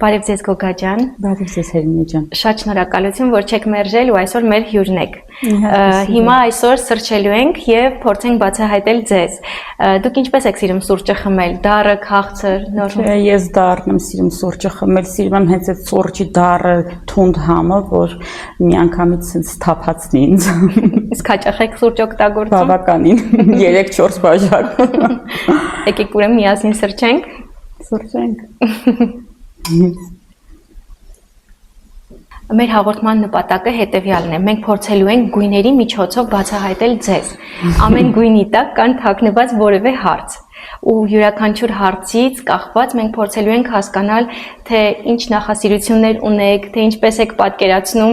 Բարև ձեզ Գոգա ջան։ Բարև ձեզ Հելինե ջան։ Շատ շնորհակալություն, որ չեք մերժել ու այսօր մեր հյուրն եք։ Հիմա այսօր սրճելու ենք եւ փորձենք բացահայտել ձեզ։ Դուք ինչպես եք սիրում սուրճը խմել, դառը, քաղցր, նոր։ Ես դառն եմ սիրում սուրճը խմել, սիրում եմ հենց այդ սուրճի դառը թունդ համը, որ միանգամից sense թափացնի ինձ։ Իսկ հաճախ եք սուրճ օգտագործում։ Բավականին 3-4 բաժակ։ Եկեք ուրեմն միասին սրճենք։ Սուրճենք։ Մեր հաղորդման նպատակը հետևյալն է. մենք փորձելու ենք գույների միջոցով բացահայտել ձեզ։ Ամեն գույնի տակ կան թաքնված որևէ հարց։ Ու յուրաքանչյուր հարցից կախված մենք փորձելու ենք հասկանալ, թե ինչ նախասիրություններ ունեք, թե ինչպես եք պատկերացնում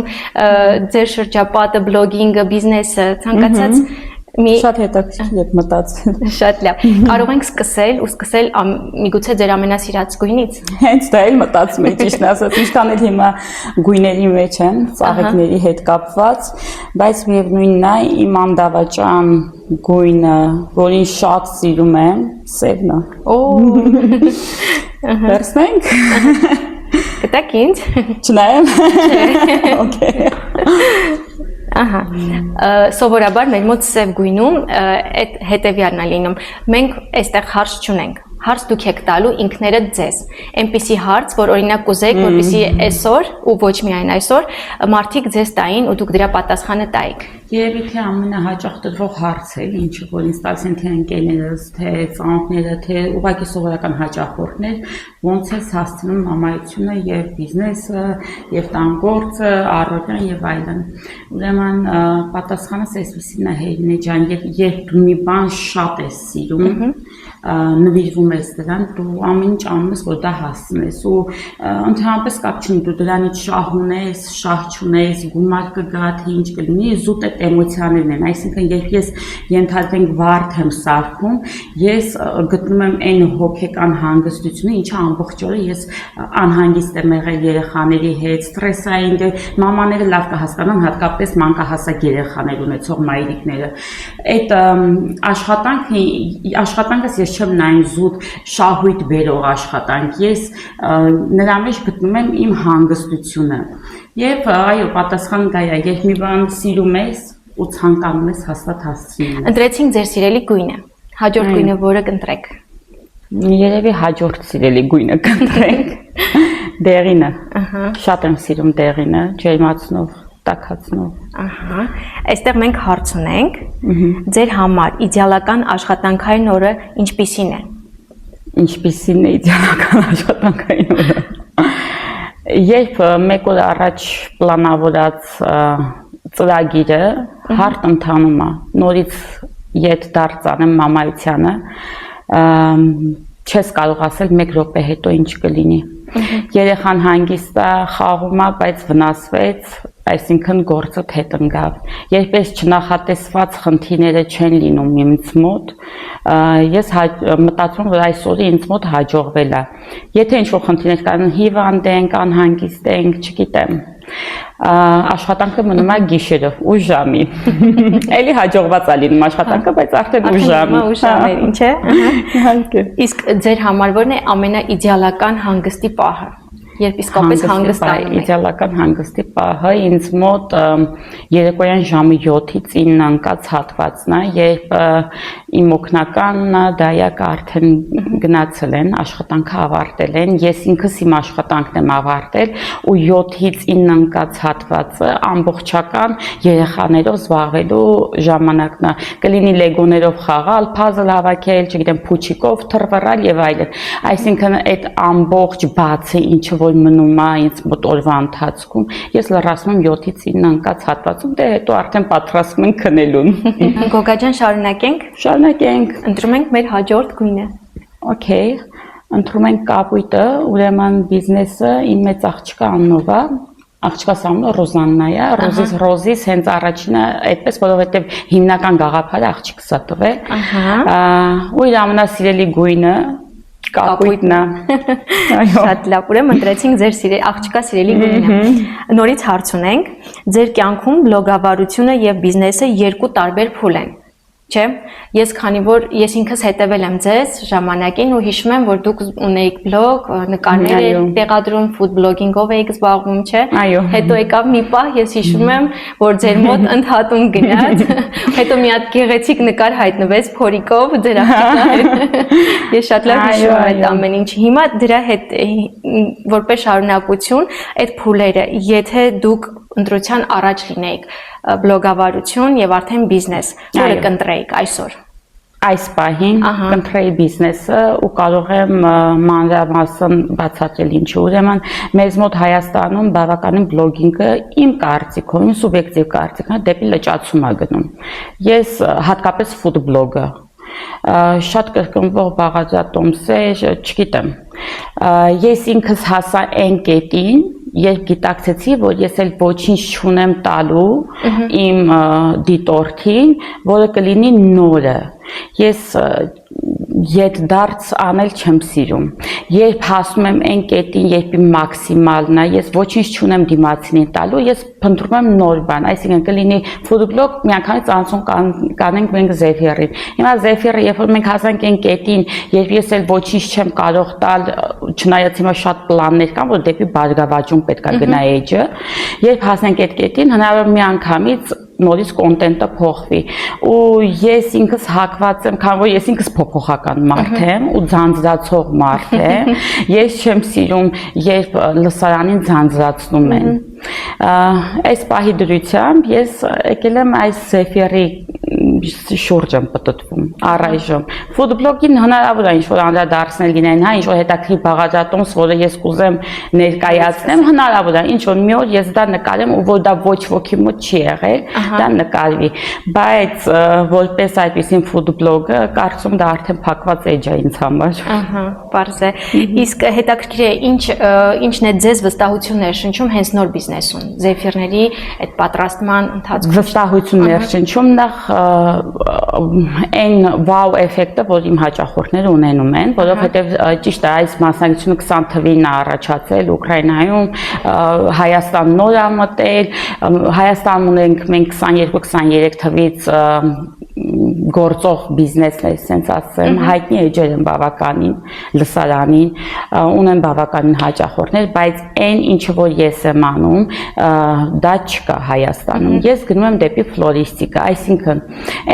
ձեր շրջապատը, բլոգինգը, բիզնեսը, ցանկացած Շատ հետաքրքիր եք մտածել։ Շատ լավ։ Կարող ենք սկսել միգուցե ձեր ամենասիրած գույնից։ Հենց դա էլ մտածում եմ, ճիշտ ասած, ինչքան էլ հիմա գույների մեջ են, ծաղիկների հետ կապված, բայց միևնույնն է, իմ անդավաճան գույնը, որին շատ սիրում եմ, սևն է։ Օ։ Վերցնենք։ Գտեք ինձ։ Չնայեմ։ Okay։ Ահա, սովորաբար մեր մոտ սև գույնում այդ հետևյալն է լինում։ Մենք այստեղ հարց չունենք։ Հարց դուք եք տալու ինքներդ ձեզ։ Այնպիսի հարց, որ օրինակ կուզեք, որպեսզի այսօր ու ոչ միայն այսօր մարդիկ ձեզ տային ու դուք դրա պատասխանը տայիք։ Երևի թե ամենահաճախ տրվող հարց է, ինչը որ ինձ տալիս են թե ընկերներս, թե ծանոթները, թե ուղղակի սովորական հաճախորդներ, ոնց է հասցնում մամայությունը եւ բիզնեսը, եւ տանգործը, առօրյան եւ այլն։ Ուրեմն պատասխանս այսպեսին է Հելինե ջան, երբ դու մի բան շատ ես սիրում, նվիրվում ես դրան, դու ամեն ինչ անում ես, որ դա հասցնես ու ընդհանրապես կապ չունի դու դրանից շահ ունես, շահ չունես, գումար կգա, թե ինչ կլինի, զուտ այդ էմոցիաներն են, այսինքն երբ ես ենթադրենք վարդ եմ սարքում, ես գտնում եմ այն հոգեկան հանգստությունը, ինչը ամբողջ օրը ես անհանգիստ եմ եղել երեխաների հետ, ստրեսային, մամաները լավ կհասկանան, հատկապես մանկահասակ երեխաներ ունեցող մայրիկները։ Այդ աշխատանքս ես չեմ նայում զուտ շահույթ բերող աշխատանք, ես նրա մեջ գտնում եմ իմ հանգստությունը։ Եվ այո, պատասխանը դա է, երբ մի բան սիրում ես ու ցանկանում ես հաստատ հասցնում ես։ Ընտրեցինք ձեր սիրելի գույնը։ Հաջորդ գույնը որը կընտրեք։ Երևի հաջորդ սիրելի գույնը կընտրենք։ Դեղինը։ Շատ եմ սիրում դեղինը, ջերմացնող, տաքացնող։ Ահա, այստեղ մենք հարց ունենք։ Ձեր համար իդեալական աշխատանքային օրը ինչպիսին է։ Ինչպիսին է իդեալական աշխատանքային օրը։ Երբ մեկ օր առաջ պլանավորած ծրագիրը հարթ ընթանում է, նորից ետ դարձանեմ մամայությանը, չես կարող ասել 1 րոպե հետո ինչ կլինի։ Երեխան հանգիստ է, խաղում է, բայց վնասվեց, այսինքն գործը հետ ընկավ։ Երբես չնախատեսված խնդիրները չեն լինում ինձ մոտ, ես մտածում եմ, որ այսօրը ինձ մոտ հաջողվել է։ Եթե ինչ-որ խնդիրներ կան, հիվանդ ենք, անհանգիստ ենք, չգիտեմ, աշխատանքը մնում է գիշերը, ուշ ժամի։ Էլի հաջողված է լինում աշխատանքը, բայց արդեն ուշ ժամի։ Ուշ ժամեր, ինչ է։ Իհարկե։ Իսկ ձեր համար որն է ամենաիդեալական հանգստի պահը։ Երբ իսկապես հանգստանում եք։ Իդեալական հանգստի պահը ինձ մոտ երեկոյան ժամը 7-ից 9 ընկած հատվածն է, երբ իմ օգնականն դայակը արդեն գնացել են, աշխատանքը ավարտել են, ես ինքս իմ աշխատանքն եմ ավարտել ու 7-ից 9 ընկած հատվածը ամբողջական երեխաներով զբաղվելու ժամանակն է։ Կլինի լեգոներով խաղալ, փազլ հավաքել, չգիտեմ, փուչիկով թռվռալ եւ այլն։ Այսինքն այդ ամբողջ բացը ինչը որ մնում է ինձ մոտ օրվա ընթացքում, ես լրացնում եմ 7-ից 9 ընկած հատվածում, դե հետո արդեն պատրաստվում ենք քնելուն։ Գոգա ջան, շարունակենք։ Շարունակենք։ Ընտրում ենք մեր հաջորդ գույնը։ Okay, ընտրում ենք կապույտը, ուրեմն բիզնեսը իմ մեծ աղջկա անունով է, աղջկաս անունը Ռոզաննա է, Ռոզիս հենց առաջինը այդպես, որովհետև հիմնական գաղափարը աղջիկս է տվել։ Ու իր ամենասիրելի գույնը կապույտն է։ Շատ լավ, ուրեմն ընտրեցինք ձեր աղջկա սիրելի գույնը։ Նորից հարց ունենք, ձեր կյանքում բլոգավարությունը եւ բիզնեսը երկու տարբեր փուլ են։ Չէ, ես քանի որ ես ինքս հետևել եմ ձեզ ժամանակին ու հիշում եմ, որ դուք ունեիք բլոգ, նկարներ եք տեղադրում, ֆուդ բլոգինգով էիք զբաղվում, չէ։ Հետո եկավ մի պահ, ես հիշում եմ, որ ձեր մոտ ընդհատում գնաց, հետո մի հատ գեղեցիկ նկար հայտնվեց փորիկով ձեր աղջիկը։ Ես շատ լավ հիշում եմ այդ ամեն ինչը։ Հիմա դրա հետ որպես շարունակություն այդ փուլերը, եթե դուք ընտրության առաջ լինեիք բլոգավարություն եւ արդեն բիզնես, որը կընտրեիք այսօր։ Այս պահին կընտրեի բիզնեսը ու կարող եմ մանրամասն բացատրել ինչու։ Ուրեմն մեզ մոտ Հայաստանում բավականին բլոգինգը իմ կարծիքով, իմ սուբյեկտիվ կարծիքն դեպի լճացում է գնում։ Ես հատկապես ֆուդ բլոգը շատ կրկնվող բաղադրատոմսեր, չգիտեմ։ Ես ինքս հասա այն կետին, երբ գիտակցեցի, որ ես էլ ոչինչ չունեմ տալու իմ դիտորդին, որը կլինի նորը։ Ես ետդարձ անել չեմ սիրում։ Երբ հասնում եմ այն կետին, երբ իմ մաքսիմալն է, ես ոչինչ չունեմ դիմացինին տալու, ես փնտրում եմ նոր բան, այսինքն կլինի ֆուդ բլոգ, միանգամից անցում կանենք մենք Զեֆիրին։ Հիմա Զեֆիրը, երբ որ մենք հասանք այն կետին, երբ ես էլ ոչինչ չեմ կարող տալ, չնայած հիմա շատ պլաններ կան, որ դեպի բարգավաճում պետք է գնա էջը, երբ հասնենք այդ կետին, հնարավոր միանգամից նորից կոնտենտը փոխվի ու ես ինքս հակված եմ, քանի որ ես ինքս փոփոխական մարդ եմ ու ձանձրացող մարդ եմ, ես չեմ սիրում, երբ լսարանին ձանձրացնում են։ Այս պահի դրությամբ ես եկել եմ այս Զեֆիրի շուրջ եմ պտտվում առայժմ։ Ֆուդ բլոգին հնարավոր է ինչ-որ անդրադարձնել լինեն, հա, ինչ-որ հետաքրքիր բաղադրատոմս, որը ես կուզեմ ներկայացնեմ, հնարավոր է ինչ-որ մի օր ես դա նկարեմ ու որ դա ոչ ոքի մոտ չի եղել, դա նկարվի, բայց որպես այդպիսին ֆուդ բլոգը կարծում դա արդեն փակված էջ է ինձ համար։ Ահա, պարզ է։ Իսկ հետաքրքիր է ինչն է ձեզ վստահություն ներշնչում հենց նոր բիզնեսում, Զեֆիրների այդ պատրաստման ընթացքում։ Վստահություն ներշնչում նախ այն վաու էֆեկտը, որ իմ հաճախորդները ունենում են, որովհետև ճիշտ է այս մասնակցությունը 20 թվականին է առաջացել Ուկրաինայում, Հայաստան նոր է մտել, Հայաստանում ունենք մենք 22-23 թվից գործող բիզնեսներ, ասենց ասեմ, հայտնի էջեր են բավականին լսարանին, ունեն բավականին հաճախորդներ, բայց այն ինչը որ ես եմ անում, դա չկա Հայաստանում։ Ես գնում եմ դեպի ֆլորիստիկա, այսինքն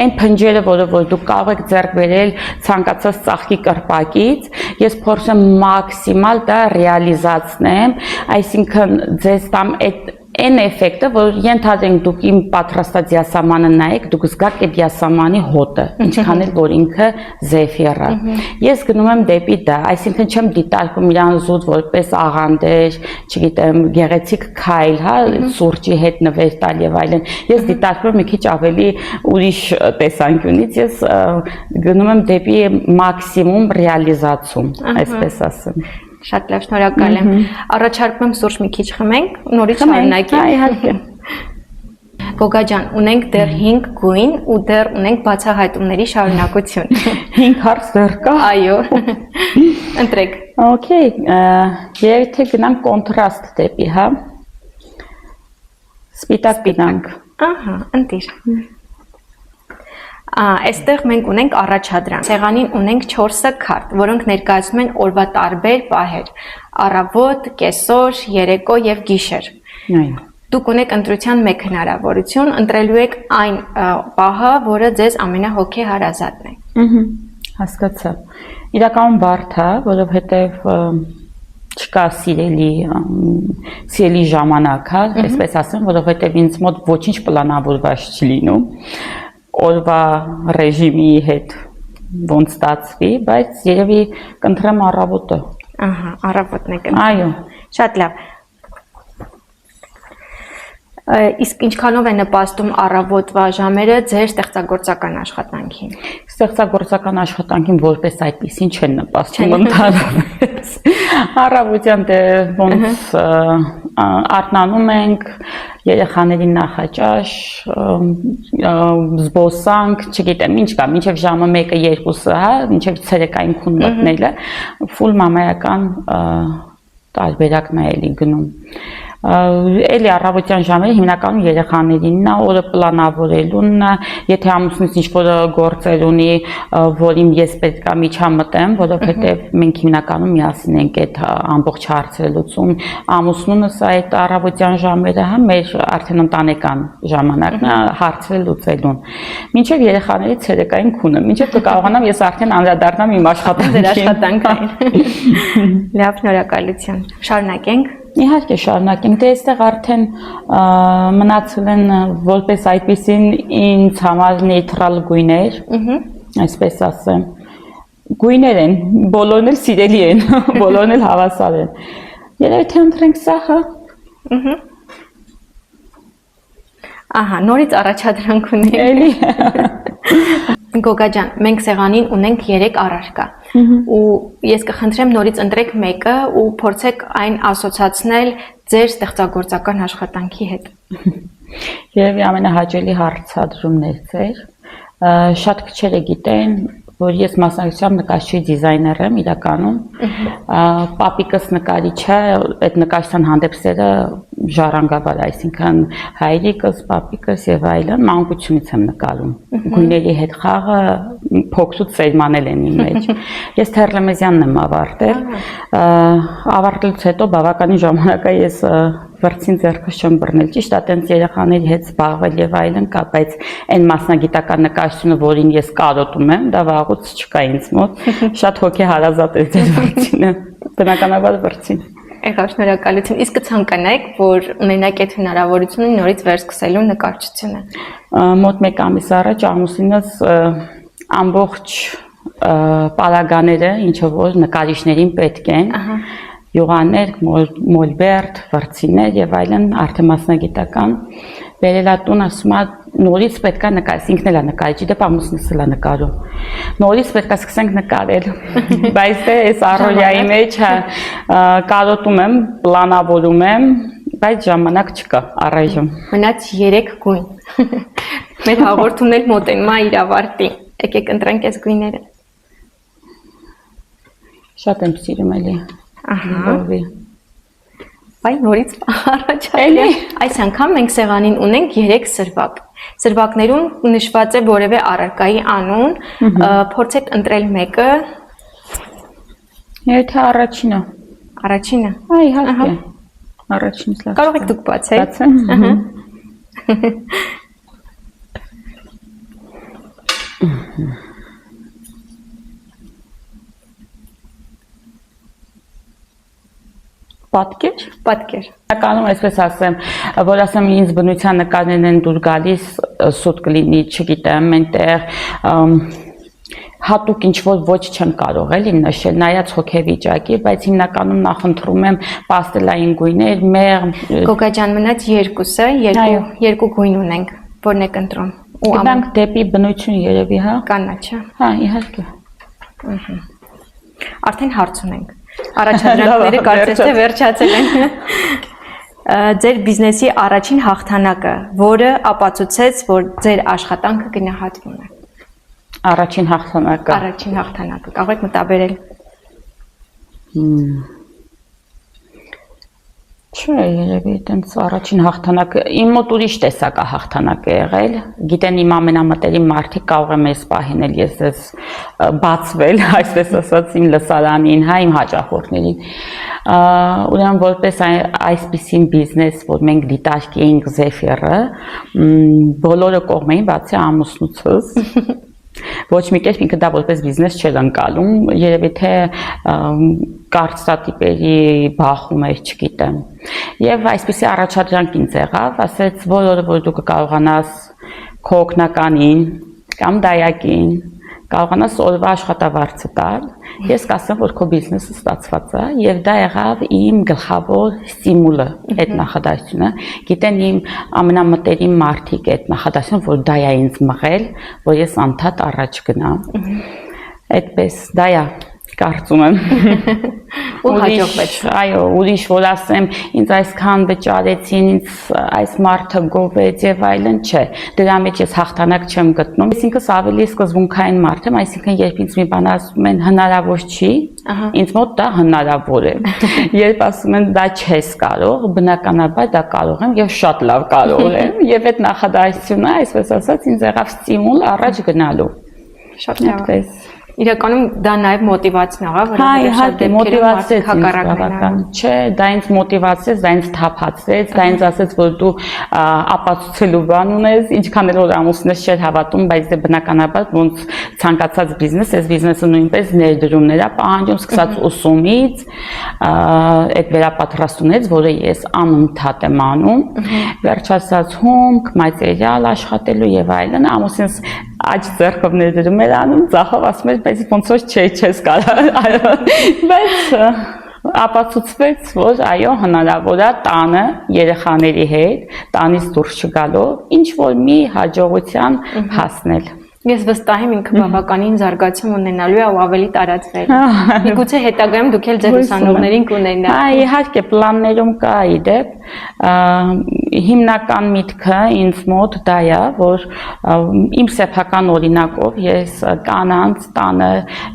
այն փնջերը, որը որ դուք կարող եք ձեռք բերել ցանկացած ծաղկի կրպակից, ես փորձում եմ մաքսիմալ դա ռեալիզացնեմ, այսինքն ձեզ տամ այդ այն էֆեկտը, որ ենթադրենք դուք իմ պատրաստած յասամանը նայեք, դուք զգաք այդ յասամանի հոտը, ինչքան էլ որ ինքը Զեֆիրը։ Ես գնում եմ դեպի դա, այսինքն չեմ դիտարկում իրան զուտ որպես աղանդեր, չգիտեմ, գեղեցիկ քայլ, հա, սուրճի հետ նվեր տալ եւ այլն։ Ես դիտարկում եմ մի քիչ ավելի ուրիշ տեսանկյունից, ես գնում եմ դեպի մաքսիմում ռեալիզացում, այսպես ասեմ։ Շատ լավ, շնորհակալ եմ։ Առաջարկում եմ սուրճ մի քիչ խմենք, նորից շարունակենք։ Իհարկե։ Գոգա ջան, ունենք դեռ 5 գույն ու դեռ ունենք բացահայտումների շարունակություն։ 5 հարց դեռ կա։ Այո։ Ընտրեք։ Okay, եթե գնանք կոնտրաստ դեպի, հա։ Սպիտակ գնանք։ Ահա, ընտիր։ Այստեղ մենք ունենք առաջադրանք։ Սեղանին ունենք 4 քարտ, որոնք ներկայացնում են օրվա տարբեր պահեր՝ առավոտ, կեսօր, երեկո եւ գիշեր։ Այո։ Դուք ունեք ընտրության մեկ հնարավորություն, ընտրելու եք այն պահը, որը ձեզ ամենահոգեհարազատն է։ Հասկացա։ Իրականում բարդ է, որովհետեւ չկա սիրելի ժամանակ, հա, այսպես ասեմ, որովհետեւ ինձ մոտ ոչինչ պլանավորված չի լինում։ Օրվա ռեժիմի հետ ոնց ստացվի, բայց երևի կընտրեմ առավոտը։ Ահա, առավոտն եք ընտրում։ Այո։ Շատ լավ։ Իսկ ինչքանով է նպաստում առավոտվա ժամերը ձեր ստեղծագործական աշխատանքին։ Ստեղծագործական աշխատանքին որպես այդպեսին չեն նպաստում ընդհանրապես։ Առավոտյան դե ոնց արթնանում ենք, երեխաներին նախաճաշ, զբոսանք, չգիտեմ ինչ կա, մինչև ժամը 1-2-ը, հա, մինչև ցերեկային քուն մտնելը, ֆուլ մամայական տարբերակն է էլի գնում։ Էլի առավոտյան ժամերը հիմնականում երեխաներինն է, օրը պլանավորելուն, եթե ամուսնուց ինչ-որ գործեր ունի, որին ես պետք է միջամտեմ, որովհետև մենք հիմնականում միասին ենք այդ ամբողջ հարցերը լուծում, ամուսնունս այդ առավոտյան ժամերը, հա, մեր արդեն ընտանեկան ժամանակն է հարցերը լուծելուն։ Մինչև երեխաների ցերեկային քունը, մինչև կկարողանամ ես արդեն անդրադառնամ իմ աշխատանքին։ Լավ, շնորհակալություն։ Շարունակենք։ Իհարկե շարունակենք, դե այստեղ արդեն մնացել են որպես այդպիսին ինձ համար նեյտրալ գույներ, այսպես ասեմ, գույներ են, բոլորն էլ սիրելի են, բոլորն էլ հավասար են։ Երևի թե ընտրենք սա, հա։ Ահա, նորից առաջադրանք ունենք։ Էլի։ Գոգա ջան, մենք սեղանին ունենք 3 առարկա։ Ու ես կխնդրեմ նորից ընտրեք մեկը ու փորձեք այն ասոցացնել ձեր ստեղծագործական աշխատանքի հետ։ Երևի ամենահաճելի հարցադրումն էր ձեր։ Շատ քչերը գիտեն, որ ես մասնակցությամբ նկարչի դիզայներ եմ իրականում, պապիկս նկարիչ է, այդ նկարչության հանդեպ սերը ժառանգաբար, այսինքն հայրիկս, պապիկս եւ այլն մանկությունից եմ նկարում։ Գույների հետ խաղը փոքրուց սերմանել են իմ մեջ։ Ես Թերլեմեզյանն եմ ավարտել, ավարտելուց հետո բավականին ժամանակ ես վրցին ձեռքս չեմ բռնել, ճիշտ է, տենց երեխաների հետ զբաղվել եւ այլն կա, բայց այն մասնագիտական նկարչությունը, որին ես կարոտում եմ, դա վաղուց չկա ինձ մոտ։ Շատ հոգեհարազատ է ձեր վրցինը, բնականաբար վրցին։ Եղավ, շնորհակալություն։ Իսկ կցանկանայիք, որ ունենաք այդ հնարավորությունը նորից վերսկսելու նկարչությունը։ Մոտ 1 ամիս առաջ ամուսինս ամբողջ պարագաները, ինչը որ նկարիչներին պետք են, յուղաներ, մոլբերտ, վրցիներ եւ այլն արդեն մասնագիտական վերելատուն ասում է նորից պետք է նկարել, ինքն էլ է նկարիչ, դեպ ամուսինս էլ է նկարում։ Նորից պետք է սկսենք նկարել, բայց դե այս առօրյայի մեջ կարոտում եմ, պլանավորում եմ, բայց ժամանակ չկա առայժմ։ Մնաց 3 գույն։ Մեր հաղորդումն էլ մոտենում է իր ավարտին։ Եկեք ընտրենք այս գույները։ Շատ եմ սիրում էլի։ Ահա։ Այ նորից առաջ այս անգամ մենք սեղանին ունենք 3 սրվակ։ Սրվակներում նշված է որևէ առարկայի անուն, փորձեք ընտրել մեկը։ Եթե առաջինը։ Առաջինը։ Այ իհարկե։ Առաջինից լավ։ Կարող եք դուք բացել։ Պատկեր։ Պատկեր։ Ականում այսպես ասեմ, որ ասեմ ինձ բնության նկարներն են դուր գալիս, սուտ կլինի, չգիտեմ, այնտեղ հատուկ ինչ-որ ոչ չեմ կարող էլի նշել, նայած հոգեվիճակի, բայց հիմնականում նախընտրում եմ պաստելային գույներ, մեղմ։ Գոգա ջան, մնաց 2-ը, 2 գույն ունենք, որն եք ընտրում։ Գնանք դեպի բնություն երևի, հա։ Կանաչը։ Հա, իհարկե։ Արդեն հարց ունենք։ Առաջադրանքները կարծես թե վերջացել են։ Ձեր բիզնեսի առաջին հաղթանակը, որը ապացուցեց, որ ձեր աշխատանքը գնահատվում է։ Առաջին հաղթանակը։ Առաջին հաղթանակը, կարող եք մտաբերել։ Չէ, երևի այտենց առաջին հաղթանակը, իմ մոտ ուրիշ տեսակ է հաղթանակ է եղել, գիտեն իմ ամենամտերիմ մարդիկ կարող եմ ես պահին էլ ես ես բացվել, այսպես ասած իմ լսարանին, հա, իմ հաճախորդներին, ուրեմն որպես այսպիսին բիզնես, որ մենք դիտարկի էինք Զեֆիրը, բոլորը կողմ էին, բացի ամուսնուցս, ոչ մի կերպ ինքը դա որպես բիզնես չէր ընկալում, երևի թե կարծրատիպերի բախում էր, չգիտեմ։ Եվ այսպիսի առաջադրանք ինձ եղավ, ասեց, որ դու կկարողանաս քո օգնականին կամ դայակին կարողանաս օրվա աշխատավարձը տալ, ես կասեմ, որ քո բիզնեսը ստացված է, եւ դա եղավ իմ գլխավոր ստիմուլը, այդ նախադասությունը, գիտեն իմ ամենամտերիմ մարդիկ այդ նախադասությունը, որ դա է ինձ մղել, որ ես անդադ առաջ գնամ։ Այդպես դա է։ Կարծում եմ։ Ու հաջողվեց։ Այո, ուրիշ որ ասեմ, ինձ այսքան վճարեցին, ինձ այս մարդը գովեց եւ այլն, չէ։ Դրա մեջ ես հաղթանակ չեմ գտնում։ Ես ինքս ավելի սկզբունքային մարդ եմ, այսինքն երբ ինձ մի բան ասում են հնարավոր չի, ինձ մոտ դա հնարավոր է։ Երբ ասում են դա չես կարող, բնականաբար դա կարող եմ եւ շատ լավ կարող եմ, եւ այդ նախադասությունը, այսպես ասած, ինձ եղավ ստիմուլ առաջ գնալու։ Շատ լավ։ Իրականում դա նաև մոտիվացիա ա, որովհետև շատ մոտիվացեց ինձ, չէ, դա ինձ մոտիվացեց, դա ինձ թափացրեց, դա ինձ ասեց, որ դու ապացուցելու բան ունես, ինչքան էլ որ ամուսինս չէր հավատում, բայց դե բնականաբար ոնց ցանկացած բիզնես, այս բիզնեսը նույնպես ներդրումներ է պահանջում, սկսած ուսումից, այդ վերապատրաստումից, որը ես անընդհատ եմ անում, վերջացած հումք, մատերիալ աշխատելու եւ այլն, ամուսինս աջ ձեռքով ներդրում էր անում, ձախով ասում էր, բայց ոնց որ չես կարող, բայց ապացուցվեց, որ այո, հնարավոր է տանը երեխաների հետ, տանից դուրս չգալով ինչ որ մի հաջողության հասնել։ Ես վստահ եմ ինքը բավականին զարգացում ունենալու է ու ավելի տարածվել։ Միգուցե հետագայում դուք էլ ձեր ուսանողներին կունենաք։ Այ իհարկե պլաններում կա իդեպ, հիմնական միտքը ինձ մոտ դա է, որ իմ սեփական օրինակով ես կանանց տանը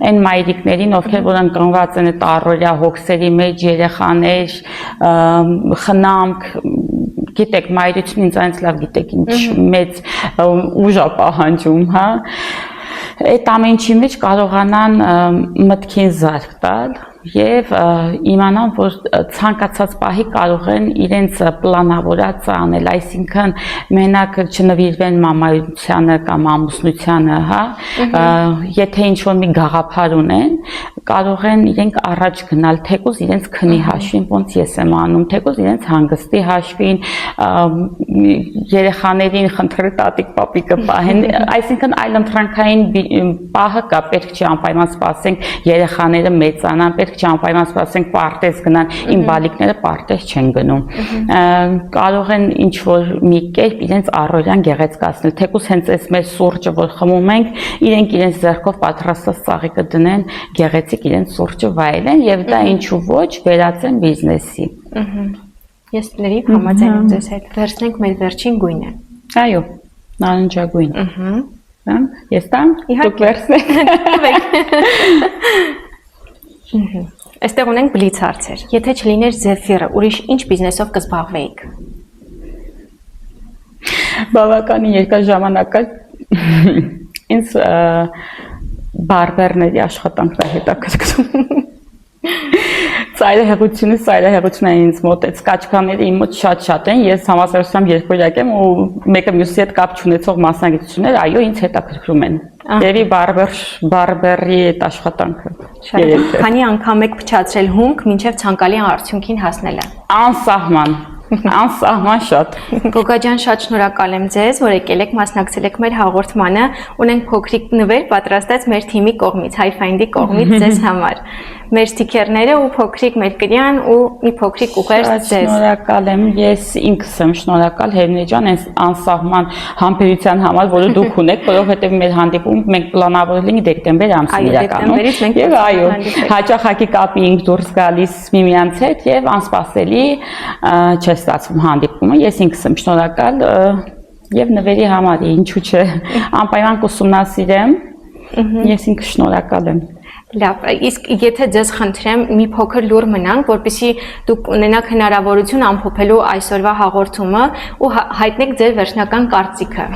այն մայրիկներին, ովքեր որ ընկնված են այդ առօրյա հոգսերի մեջ, երեխաներ, խնամք, գիտեք, մայրությունը ինձանից լավ գիտեք ինչ մեծ ուժ է պահանջում, հա, այդ ամեն ինչի մեջ կարողանան մտքին զարկ տալ եւ իմանան, որ ցանկացած պահի կարող են իրենց պլանավորած անել, այսինքն մենակ չնվիրվեն մամայությանը կամ ամուսնությանը, հա, եթե ինչ-որ մի գաղափար ունեն, կարող են իրենք առաջ գնալ, թեկուզ իրենց քնի հաշվին, ոնց ես եմ անում, թեկուզ իրենց հանգստի հաշվին, երեխաներին խնդրի տատիկ պապիկը պահեն, այսինքն այլընտրանքային պահը կա, պետք չի անպայման սպասենք երեխաները մեծանան, պետք չի անպայման սպասենք պարտեզ գնան, իմ բալիկները պարտեզ չեն գնում, կարող են ինչ-որ մի կերպ իրենց առօրյան գեղեցկացնել, թեկուզ հենց այս մեր սուրճը, որ խմում ենք, իրենք իրենց ձեռքով պատրաստած ծաղիկը դնեն, գեղեցիկ իրենց սուրճը վայելեն եւ դա ինչու ոչ վերածեն բիզնեսի։ Ես լրիվ համաձայն եմ ձեզ հետ։ Վերցնենք մեր վերջին գույնը։ Այո, նարնջագույն։ Ես տամ, դուք վերցնեք։ Այստեղ ունենք բլից հարցեր։ Եթե չլիներ Զեֆիրը, ուրիշ ինչ բիզնեսով կզբաղվեիք։ Բավականին երկար ժամանակ ինձ բարբերների աշխատանքն է հետաքրքրում։ Ծայրահեղությունը ինձ մոտ է, սկաչկաները իմ մոտ շատ են, ես համասարությամբ երկորյակ եմ ու մեկը մյուսի հետ կապ չունեցող մասնագիտություններ, այո, ինձ հետաքրքրում են։ Եվի բարբերի այդ աշխատանքը։ Քանի անգամ եք փչացրել հումք, մինչև ցանկալի արդյունքին հասնելը։ Անսահման։ Անսահման շատ։ Գոգա ջան, շատ շնորհակալ եմ ձեզ, որ եկել եք մասնակցել եք մեր հաղորդմանը։ Ունենք փոքրիկ նվեր պատրաստած մեր թիմի կողմից, Hi-Find-ի կողմից ձեզ համար։ Մեր ստիքերները ու փոքրիկ Մերկրյան ու մի փոքրիկ ուղեր ձեզ։ Շնորհակալ եմ, ես ինքս եմ շնորհակալ Հերնե ջան, այս անսահման համբերության համար, որը դուք ունեք, որովհետև մեր հանդիպումը մենք պլանավորել ենք դեկտեմբեր ամսին իրականում։ Եվ այո, հաճախակի կապի ենք դուրս գալիս միմյանց հետ եւ անսպասելի չէ ստացվում հանդիպումը, ես ինքս եմ շնորհակալ եւ նվերի համար, ինչու՞ չէ, անպայման կուսումնասիրեմ, ես ինքս շնորհակալ եմ։ Լավ, իսկ եթե ձեզ խնդրեմ մի փոքր լուր մնանք, որպեսզի դուք ունենաք հնարավորություն ամփոփելու այսօրվա հաղորդումը ու հայտնեք ձեր վերջնական կարծիքը։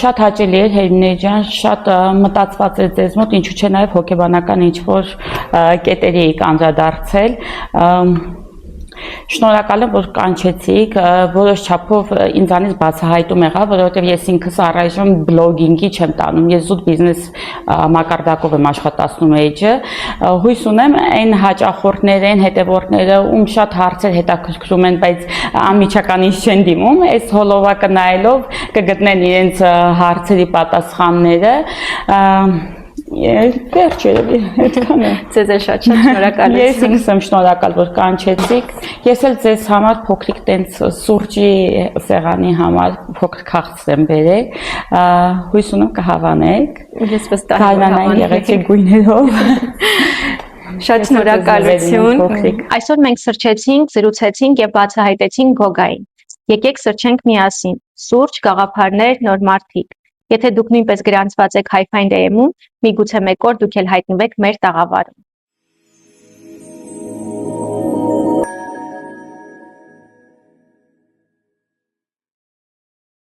Շատ հաճելի էր Հերնե ջան, շատ մտածված էր ձեզ մոտ, ինչու՞ չէ նաև հոգեբանական ինչ-որ կետերի եք անդրադարձել։ Շնորհակալ եմ, որ կանչեցիք, որոշ չափով ինձանից բացահայտում եղավ, որովհետև ես ինքս առայժմ բլոգինգի չեմ տանում, ես զուտ բիզնես մակարդակով եմ աշխատացնում էջը, հույս ունեմ այն հաճախորդներն, հետևորդները, ում շատ հարցեր հետաքրքրում են, բայց անմիջականին չեն դիմում, այս հոլովակը նայելով կգտնեն իրենց հարցերի պատասխանները, Վերջ երևի, այդքան է։ Ձեզ էլ շատ շնորհակալ եմ։ Ես ինքս եմ շնորհակալ, որ կանչեցիք։ Ես էլ ձեզ համար փոքրիկ տենց սուրճի սեղանի համար փոքրիկ քաղցր եմ բերել։ Հույս ունեմ կհավանեք։ Ես վստահ եմ։ Գայմանային գեղեցիկ գույներով։ Շատ շնորհակալություն։ Այսօր մենք սրճեցինք, զրուցեցինք եւ բացահայտեցինք Գոգային։ Եկեք սրճենք միասին։ Սուրճ, գաղափարներ, նոր մարդիկ։ Եթե դուք նույնպես գրանցված եք Hi-Fi DM-ում, միգուցե մեկ օր դուք էլ հայտնվեք մեր տաղավարում։